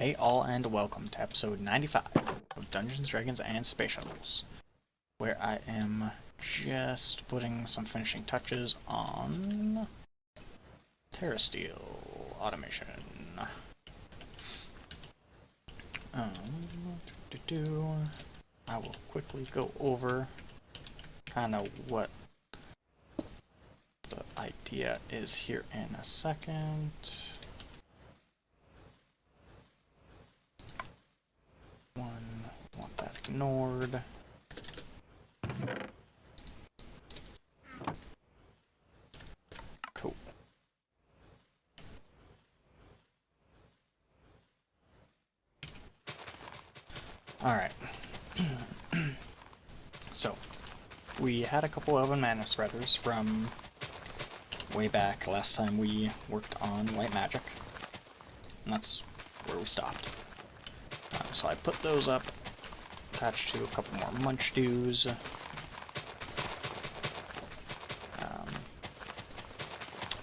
Hey all, and welcome to episode 95 of Dungeons, Dragons, and Space Shuttles, where I am just putting some finishing touches on Terrasteel automation. I will quickly go over kind of what the idea is here in a second. Want that ignored. Cool. Alright. So, we had a couple of mana spreaders from way back last time we worked on light magic. And that's where we stopped. So I put those up, attached to a couple more munch dews.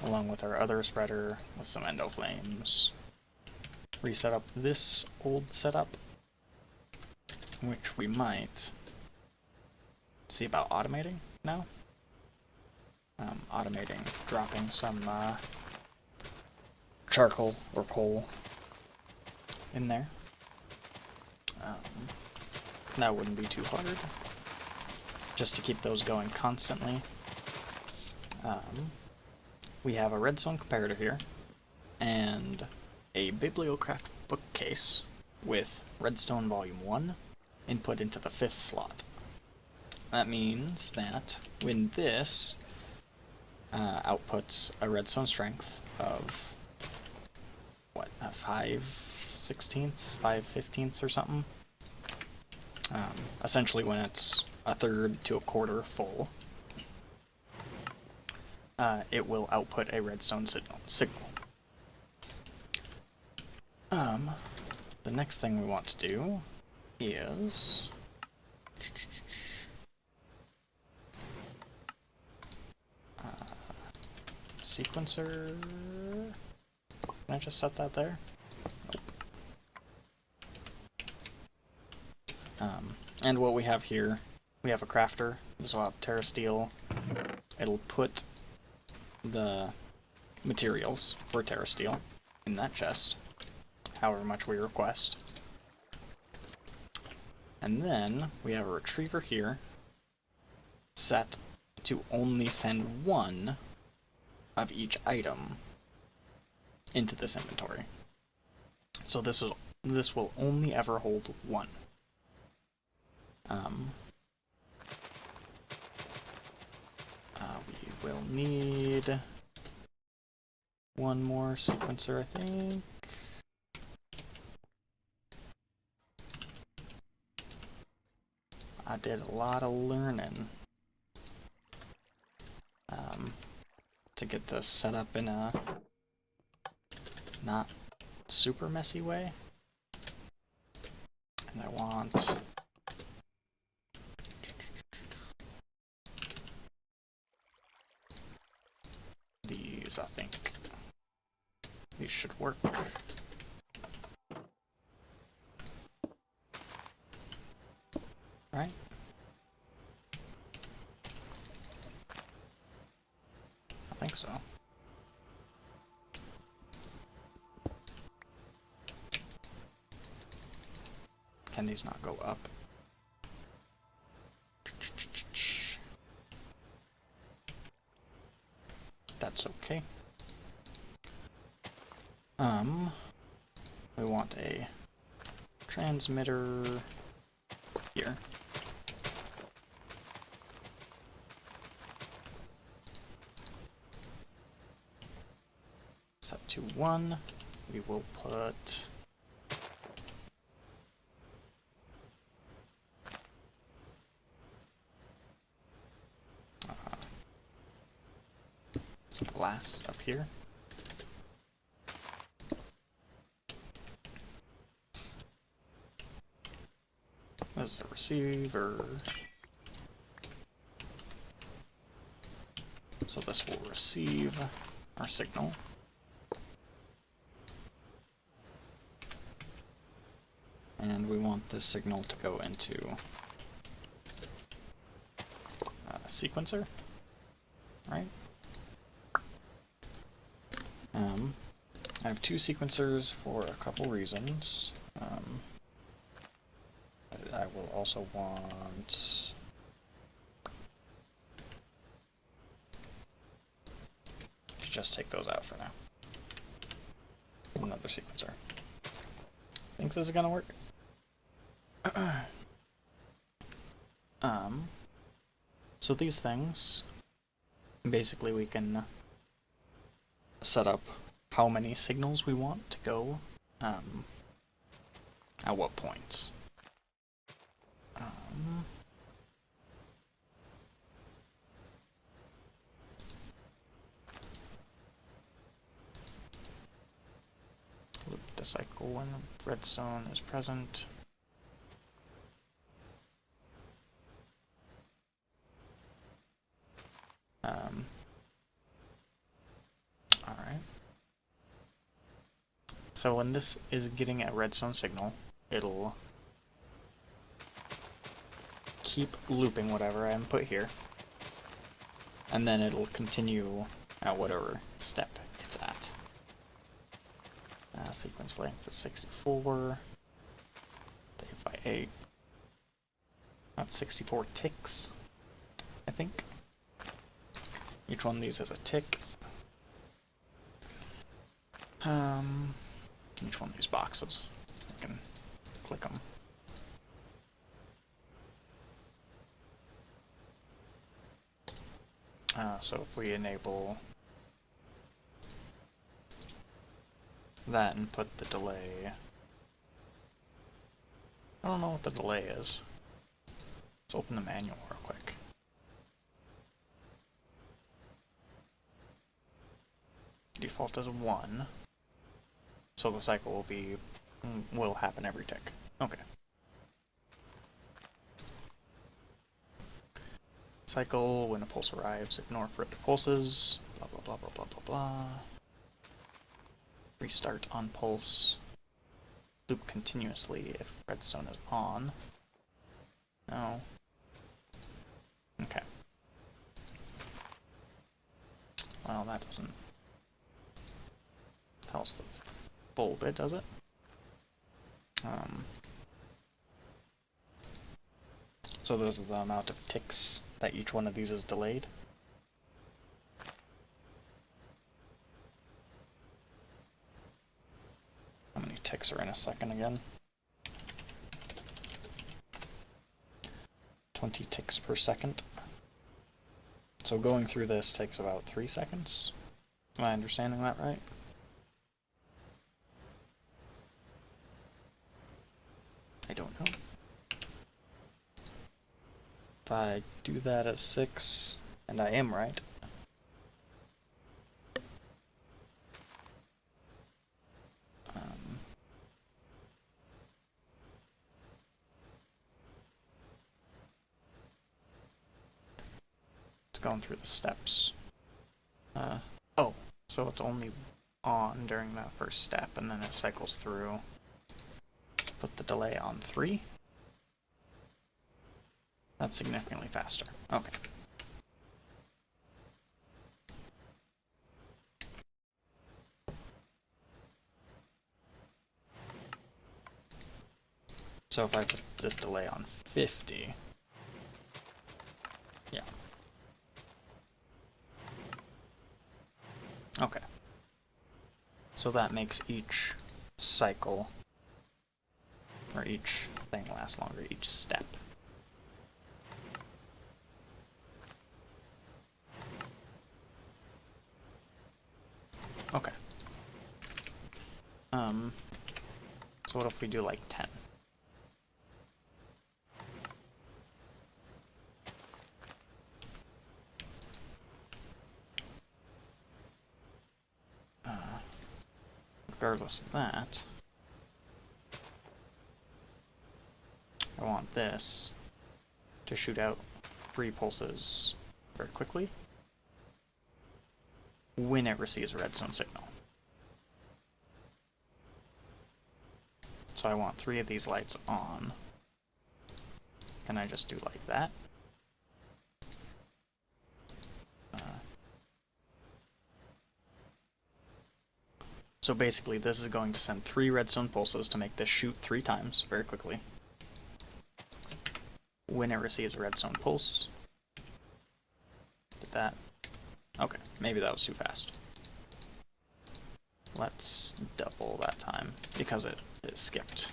Along with our other spreader with some endo flames. Reset up this old setup, which we might see about automating now. Automating, dropping some charcoal or coal in there. That wouldn't be too hard, just to keep those going constantly. We have a redstone comparator here, and a Bibliocraft bookcase with redstone volume 1 input into the 5th slot. That means that when this outputs a redstone strength of, what, 5/16, 5/15 or something? Essentially when it's a third to a quarter full, it will output a redstone signal. The next thing we want to do is sequencer. Can I just set that there? Nope. And what we have here, we have a crafter. This will have Terrasteel. It'll put the materials for Terrasteel in that chest, however much we request. And then we have a retriever here, set to only send one of each item into this inventory. So this will only ever hold one. We will need one more sequencer, I think. I did a lot of learning to get this set up in a not super messy way. And I want these, I think. These should work. Right? I think so. Can these not go up? That's okay. We want a transmitter here. Set to 1. We will put some glass up here. This is a receiver. So this will receive our signal. And we want this signal to go into a sequencer, right? I have two sequencers for a couple reasons. I will also want to just take those out for now. Another sequencer. Think this is gonna work? So these things, basically we can set up how many signals we want to go at what points. Loop the cycle when redstone is present. Alright. So when this is getting a redstone signal, it'll keep looping whatever I input here, and then it'll continue at whatever step it's at. Sequence length is 64. Divided by 8. That's 64 ticks, I think. Each one of these is a tick. Each one of these boxes, I can click them. So if we enable that and put the delay, I don't know what the delay is. Let's open the manual real quick. Default is 1, so the cycle will happen every tick. Okay. Cycle when a pulse arrives, ignore further pulses, blah blah blah blah blah blah blah. Restart on pulse. Loop continuously if redstone is on. No. Okay. Well, that doesn't tell us the full bit, does it? So this is the amount of ticks that each one of these is delayed. How many ticks are in a second again? 20 ticks per second. So going through this takes about 3 seconds. Am I understanding that right? I don't know. If I do that at 6, and I am right, it's going through the steps. Oh, so it's only on during that first step, and then it cycles through. Put the delay on 3. That's significantly faster. Okay. So if I put this delay on 50, yeah. Okay. So that makes each cycle, or each thing last longer, each step. Okay. So what if we do like 10? Regardless of that, I want this to shoot out 3 pulses very quickly when it receives a redstone signal. So I want 3 of these lights on. Can I just do like that? So basically this is going to send 3 redstone pulses to make this shoot 3 times very quickly. When it receives a redstone pulse. Did that? Okay, maybe that was too fast. Let's double that time, because it skipped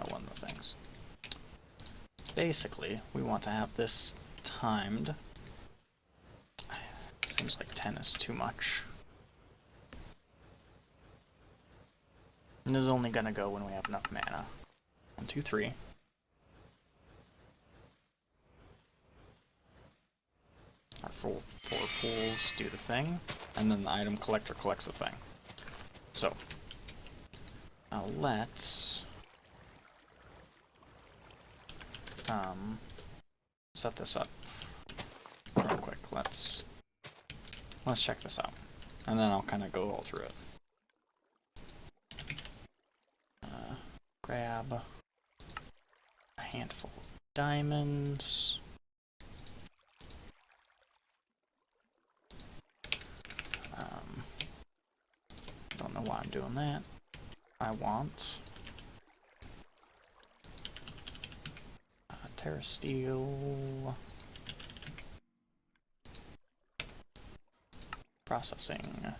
one of the things. Basically, we want to have this timed. Seems like 10 is too much. And this is only gonna go when we have enough mana. 1, 2, 3. Our 4 pools do the thing, and then the item collector collects the thing. So, now let's set this up real quick. Let's check this out, and then I'll kind of go all through it. Grab a handful of diamonds. Don't know why I'm doing that. I want Terrasteel. Processing.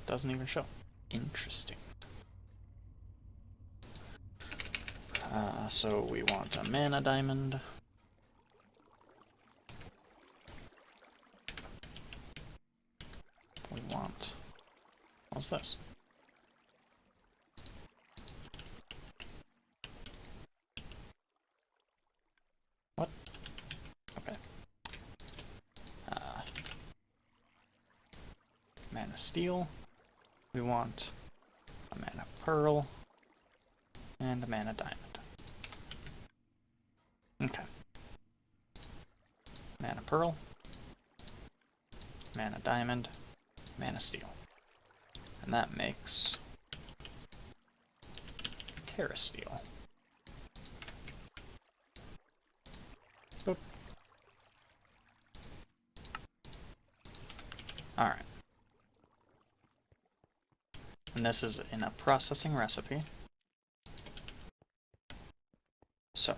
Doesn't even show. Interesting. So we want a mana diamond. We want... what's this? What? Okay. Manasteel. We want a mana pearl and a mana diamond. Okay. Mana pearl, mana diamond, Manasteel. And that makes Terrasteel. Boop. Alright. And this is in a processing recipe. So,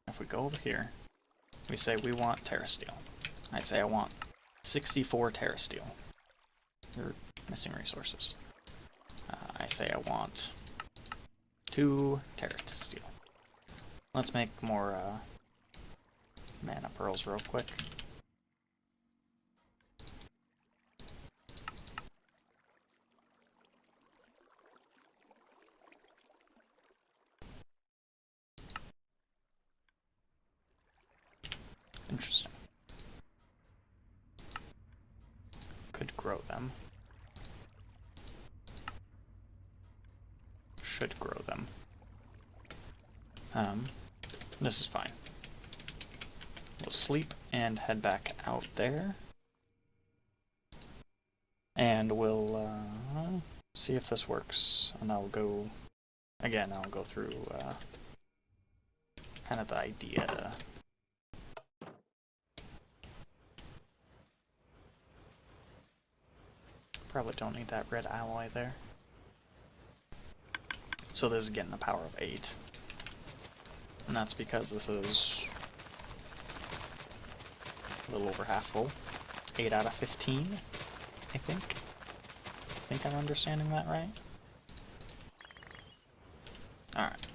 if we go over here, we say we want Terrasteel. I say I want 64 Terrasteel. Or missing resources. I say I want 2 Terrasteel. Let's make more mana pearls real quick. Interesting. Could grow them. Should grow them. This is fine. We'll sleep and head back out there. And we'll see if this works. And I'll go, again, I'll go through kind of the idea. Probably don't need that red alloy there. So this is getting a power of 8. And that's because this is a little over half full. 8 out of 15, I think. I think I'm understanding that right. Alright.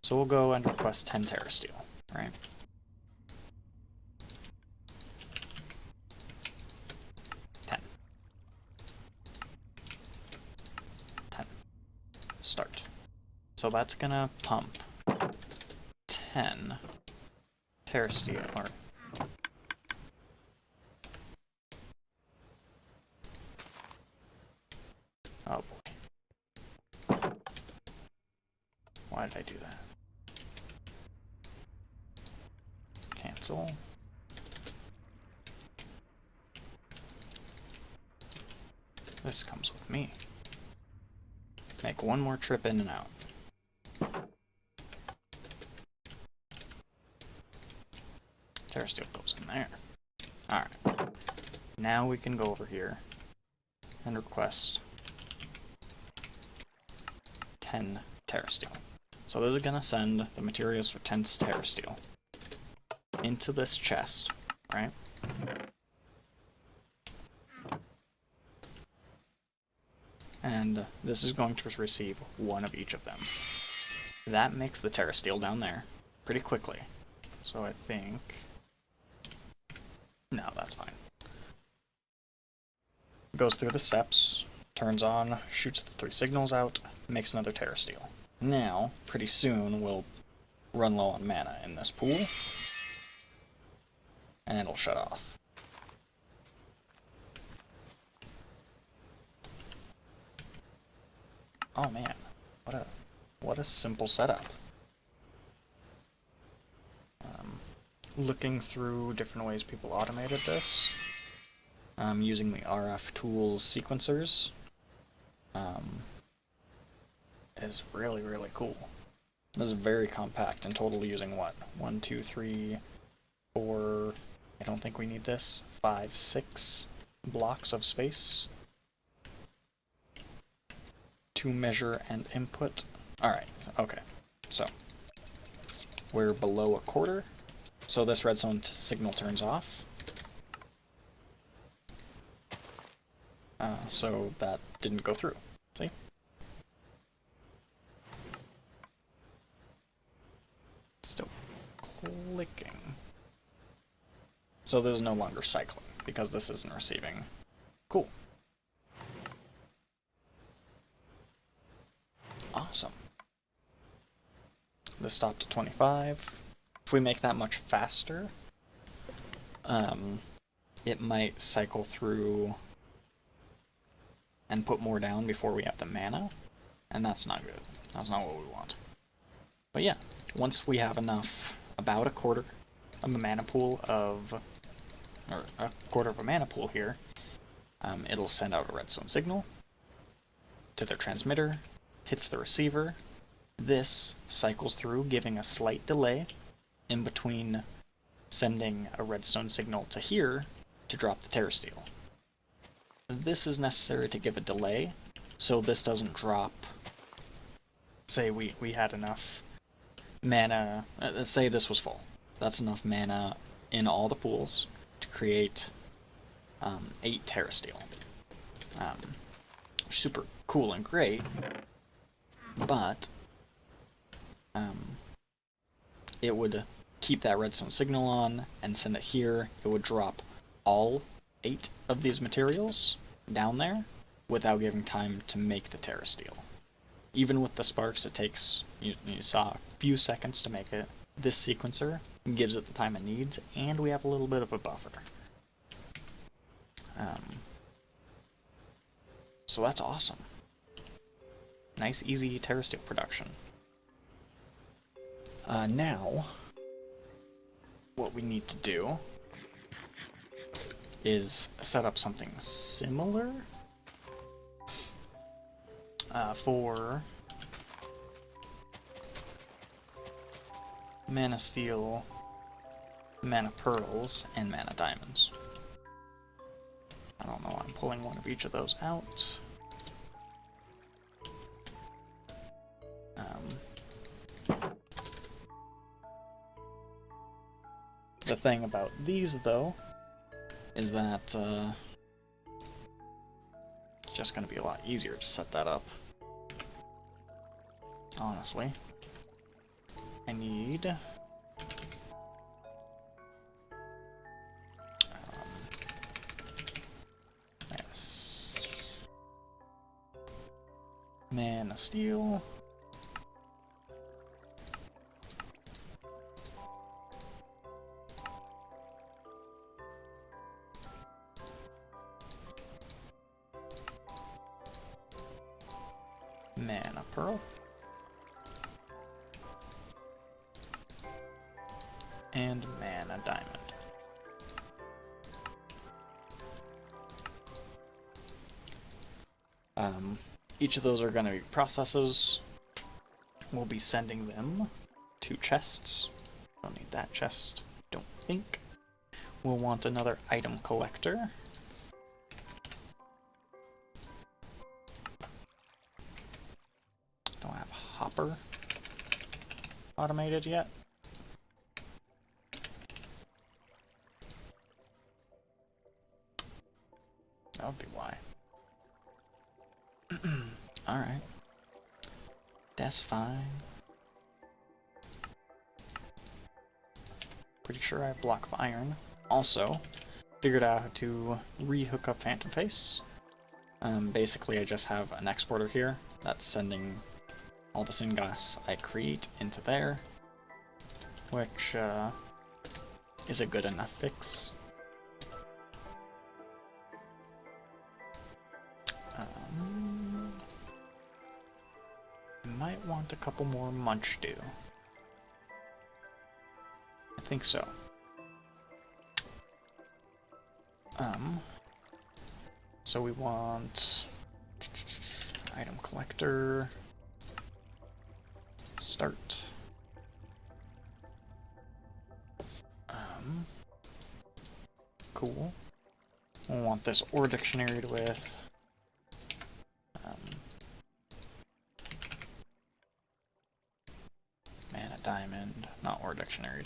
So we'll go and request 10 Terrasteel, right? Start. So that's gonna pump 10 Terrasteel, or oh boy. Why did I do that? Cancel. This comes with me. Make one more trip in and out. Terrasteel goes in there. Alright. Now we can go over here and request 10 Terrasteel. So this is going to send the materials for 10 Terrasteel into this chest, right? And this is going to receive one of each of them. That makes the Terrasteel down there pretty quickly. So I think... no, that's fine. Goes through the steps, turns on, shoots the 3 signals out, makes another Terrasteel. Now, pretty soon, we'll run low on mana in this pool, and it'll shut off. Oh man, what a simple setup. Looking through different ways people automated this, using the RF tools sequencers, is really, really cool. This is very compact and total using what? 1, 2, 3, 4, I don't think we need this, 5, 6 blocks of space to measure and input. Alright, okay, so we're below a quarter, so this redstone signal turns off. So that didn't go through, see? Still clicking. So this is no longer cycling, because this isn't receiving. Cool. Awesome. This stopped at 25. If we make that much faster, it might cycle through and put more down before we have the mana, and that's not good. That's not what we want. But yeah, once we have enough, about a quarter of a mana pool of, or a quarter of a mana pool here, it'll send out a redstone signal to the transmitter, hits the receiver. This cycles through, giving a slight delay in between sending a redstone signal to here to drop the Terrasteel. This is necessary to give a delay, so this doesn't drop. Say we had enough mana, say this was full. That's enough mana in all the pools to create 8 Terrasteel. Super cool and great, but it would keep that redstone signal on and send it here. It would drop all 8 of these materials down there without giving time to make the Terrasteel. Even with the sparks, it takes, you saw, a few seconds to make it. This sequencer gives it the time it needs, and we have a little bit of a buffer. So that's awesome. Nice, easy Terrasteel production. Now, what we need to do is set up something similar for Manasteel, mana pearls, and mana diamonds. I don't know, I'm pulling one of each of those out. The thing about these, though, is that it's just going to be a lot easier to set that up. Honestly. I need... Manasteel. Mana pearl. And mana diamond. Each of those are going to be processes. We'll be sending them to chests. Don't need that chest, don't think. We'll want another item collector. Don't have hopper automated yet. That would be why. Alright. That's fine. Pretty sure I have block of iron. Also, figured out how to re-hook up Phantom Face. Basically, I just have an exporter here that's sending all the syngas I create into there, which is a good enough fix. Might want a couple more munch do. I think so. So we want item collector, start. Cool. We'll want this ore dictionary with mana diamond, not ore dictionary.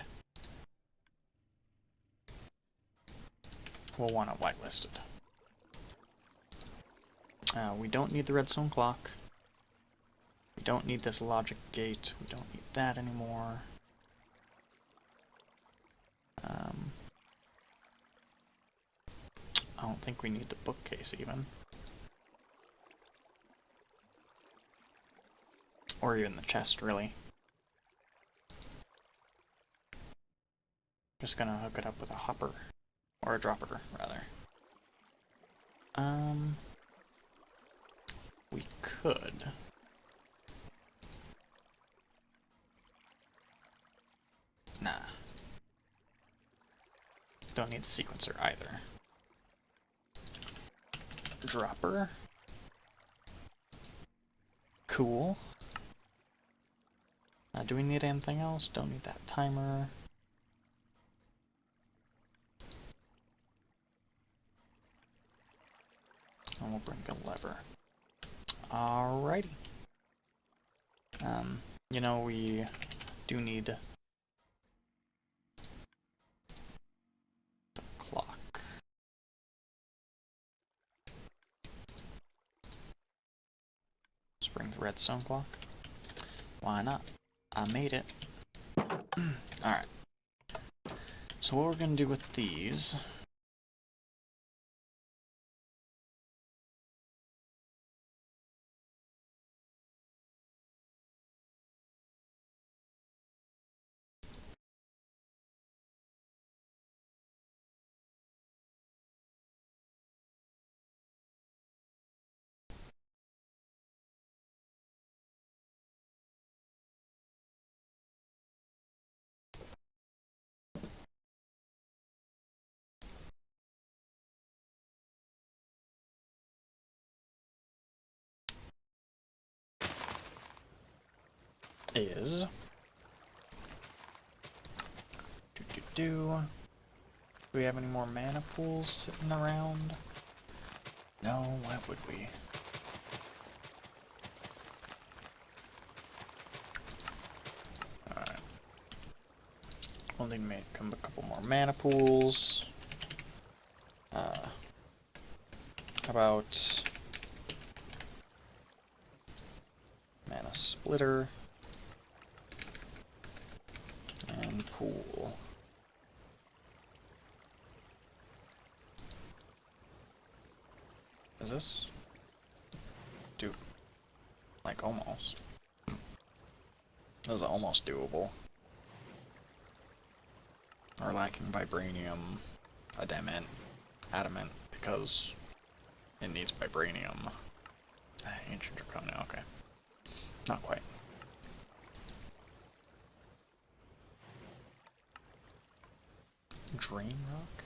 We'll want it whitelisted. We don't need the redstone clock. We don't need this logic gate. We don't need that anymore. I don't think we need the bookcase even. Or even the chest, really. Just gonna hook it up with a hopper. Or a dropper, rather. We could. Nah. Don't need the sequencer either. Dropper. Cool. Do we need anything else? Don't need that timer. And we'll bring the lever. Alrighty. You know, we do need the clock. Let's bring the redstone clock. Why not? I made it. Alright. So what we're gonna do with these is do we have any more mana pools sitting around? No, why would we? Alright. We'll need to make a couple more mana pools. How about mana splitter and pool. Is this? Do like almost. This is almost doable. We're lacking vibranium, adamant, because it needs vibranium. Ancient Draconia, okay. Not quite. Drain rock?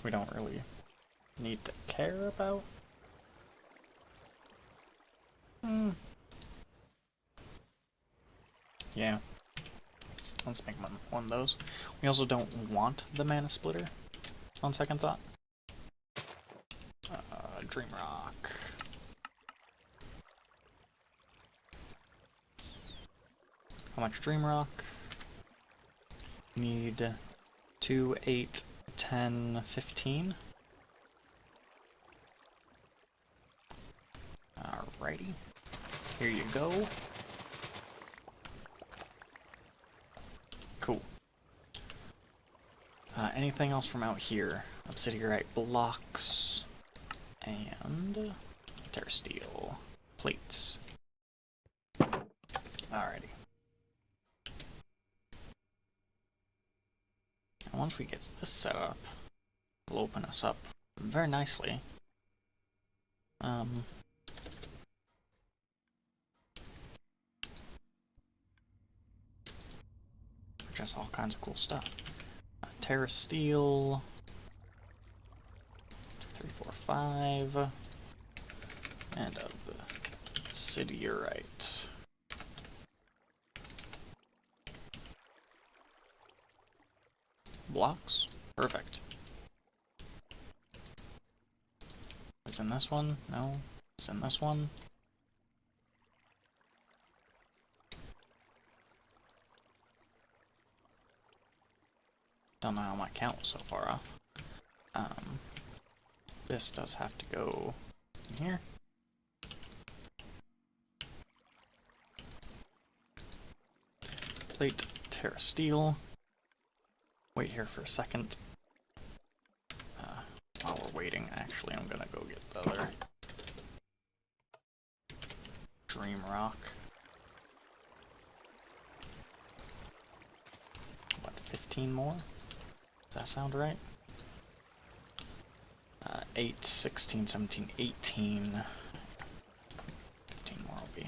we don't really need to care about. Yeah. Let's make one of those. We also don't want the mana splitter, on second thought. Dream Rock. How much Dream Rock? Need 2, 8, 10, 15. Alrighty. Here you go. Cool. Anything else from out here? Obsidianite blocks and Terrasteel plates. Alrighty. And once we get this set up, it'll open us up very nicely. Just all kinds of cool stuff. Terrasteel. 2, 3, 4, 5. And obsidianite. Blocks? Perfect. Is in this one? No. Is in this one? Don't know how my count was so far off. This does have to go in here. Plate, Terrasteel. Wait here for a second. While we're waiting, actually, I'm gonna go get the other Dream Rock. What, 15 more? Does that sound right? 8, 16, 17, 18. 15 more will be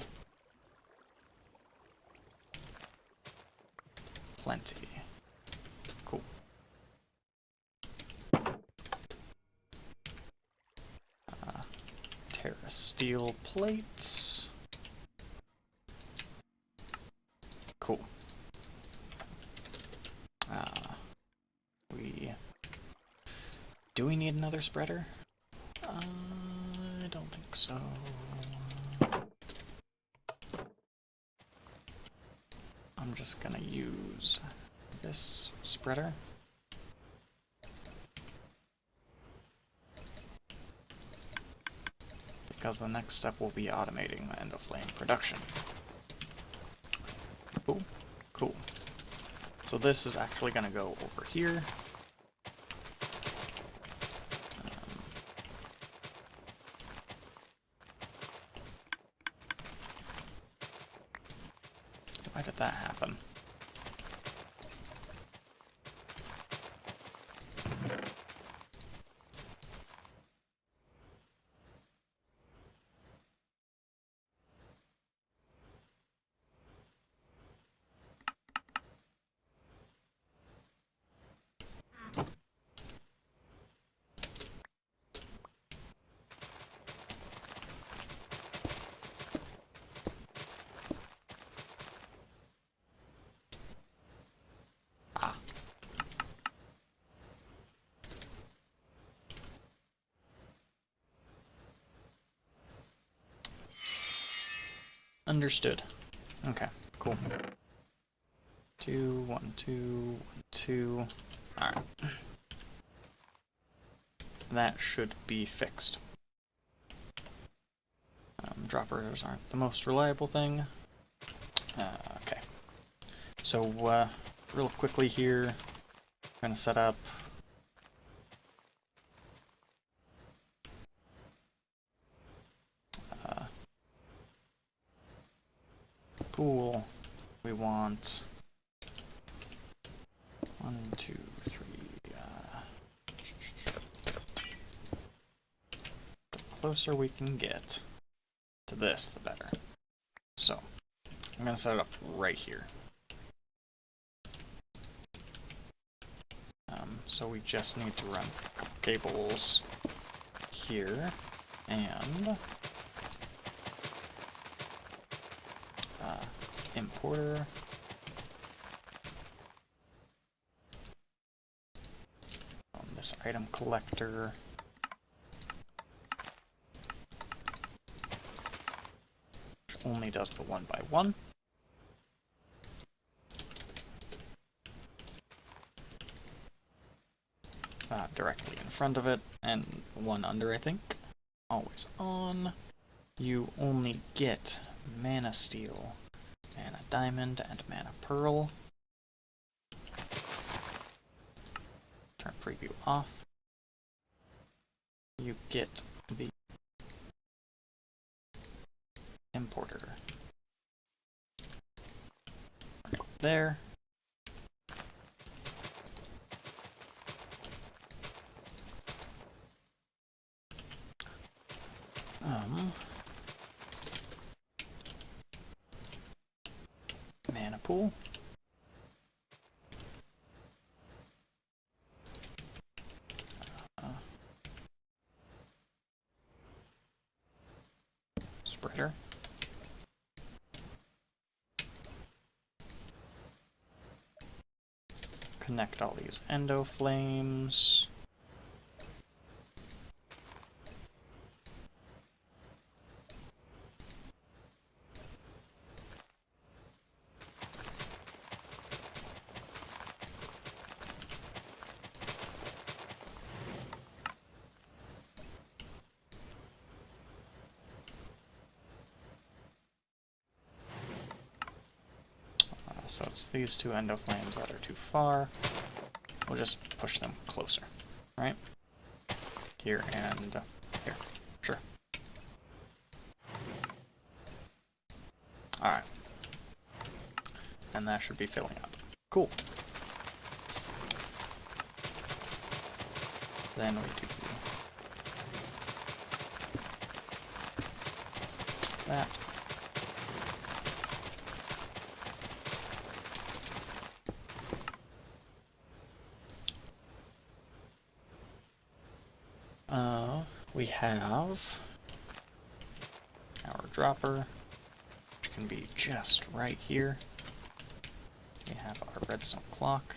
plenty. Cool. Terrasteel plates. Cool. Do we need another spreader? I don't think so. I'm just gonna use this spreader. Because the next step will be automating the end of flame production. Cool. Cool. So this is actually gonna go over here. Why did that happen? Understood. Okay, cool. 2, 1, 2, 1, 2. Alright. That should be fixed. Droppers aren't the most reliable thing. Okay. So, real quickly here, I'm gonna set up pool. We want 1, 2, 3. The closer we can get to this, the better. So, I'm gonna set it up right here. So we just need to run a couple cables here, and importer. On this item collector. Which only does the 1x1. Directly in front of it, and one under, I think. Always on. You only get Manasteel, Mana Diamond, and Mana Pearl. Turn preview off. You get the importer. There. Mana pool. Spreader. Connect all these endo flames. So it's these two endo flames that are too far. We'll just push them closer, right? Here and here. Sure. Alright. And that should be filling up. Cool. Then we do that. We have our dropper, which can be just right here. We have our redstone clock,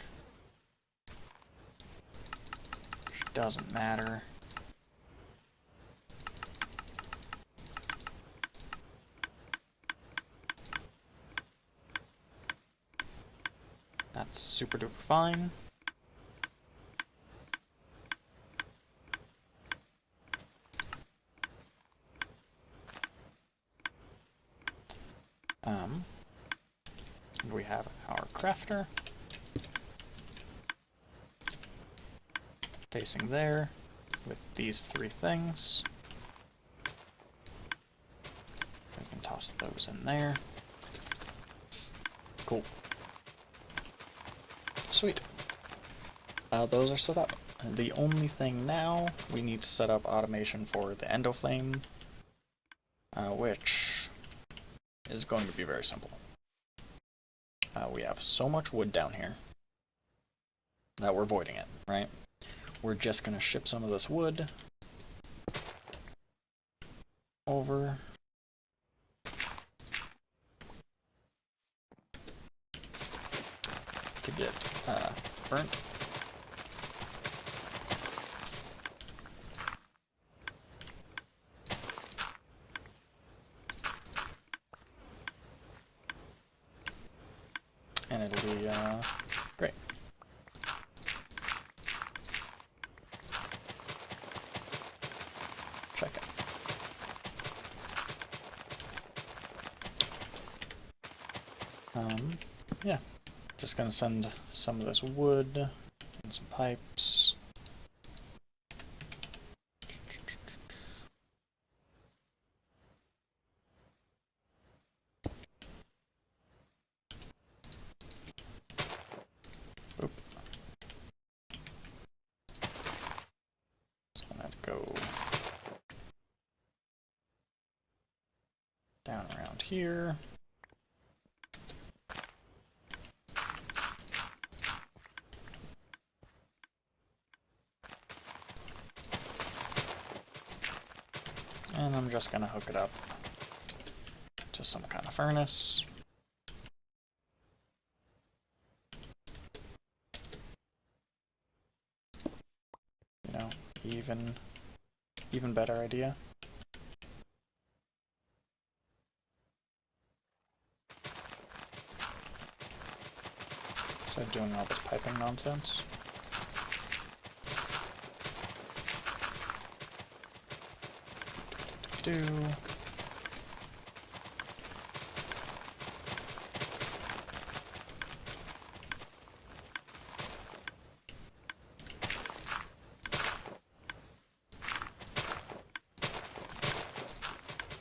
which doesn't matter. That's super duper fine. We have our crafter facing there with these three things. We can toss those in there. Cool. Sweet. Those are set up. The only thing now, we need to set up automation for the endo flame, which is going to be very simple. We have so much wood down here that we're voiding it, right? We're just going to ship some of this wood over to get burnt. And it'll be great. Check it. Yeah, just gonna send some of this wood and some pipes. Oop. Just gonna go down around here. And I'm just gonna hook it up to some kind of furnace. You know, even better idea. Instead of doing all this piping nonsense.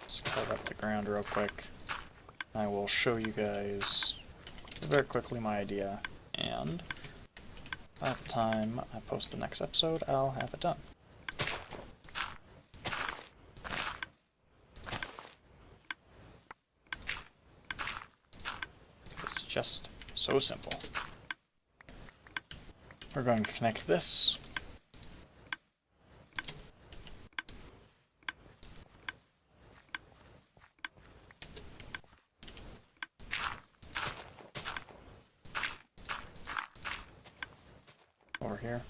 Just cut up the ground real quick. I will show you guys very quickly my idea, and by the time I post the next episode, I'll have it done. It's just so simple. We're going to connect this. Over here.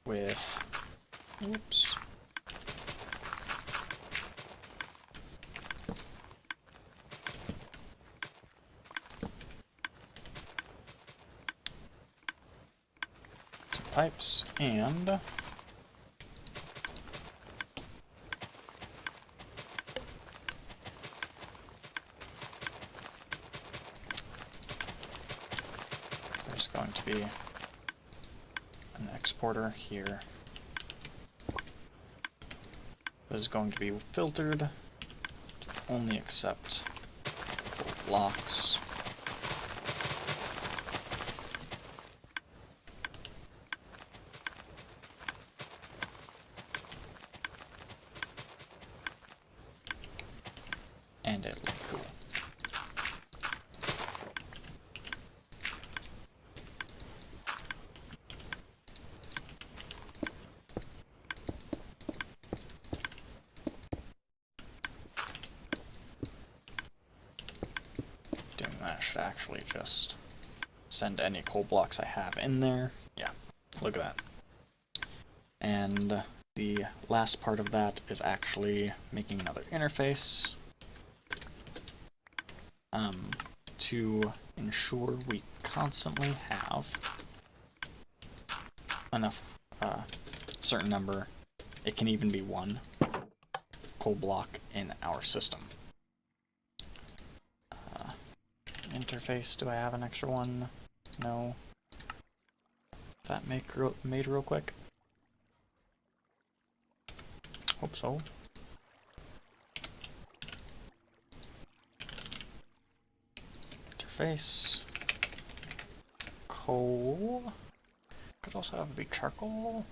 With, oops. Some pipes and there's going to be an exporter here. This is going to be filtered to only accept blocks. And it'll be cool. That should actually just send any coal blocks I have in there. Yeah, look at that. And the last part of that is actually making another interface to ensure we constantly have enough, certain number, it can even be one coal block in our system. Interface, do I have an extra one? No. Is that made real quick? Hope so. Interface. Coal. Could also have it be charcoal.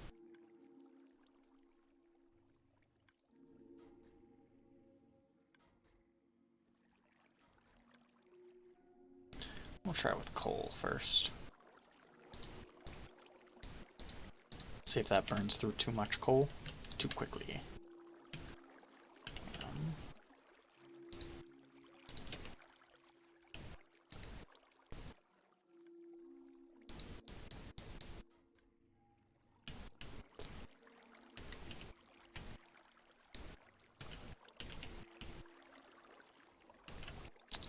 We'll try with coal first. See if that burns through too much coal too quickly.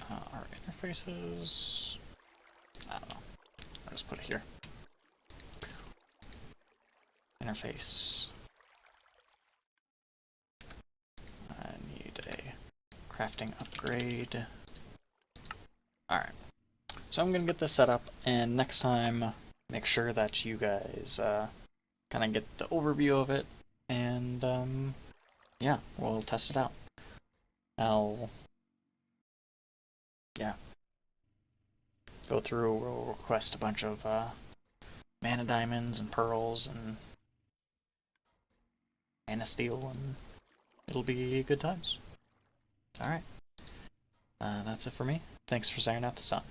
Our interfaces, I don't know, I'll just put it here. Interface. I need a crafting upgrade. Alright, so I'm gonna get this set up, and next time make sure that you guys kind of get the overview of it, and yeah, we'll test it out. I'll go through, we'll request a bunch of mana diamonds and pearls and Manasteel, and it'll be good times. Alright, that's it for me. Thanks for staring at the sun.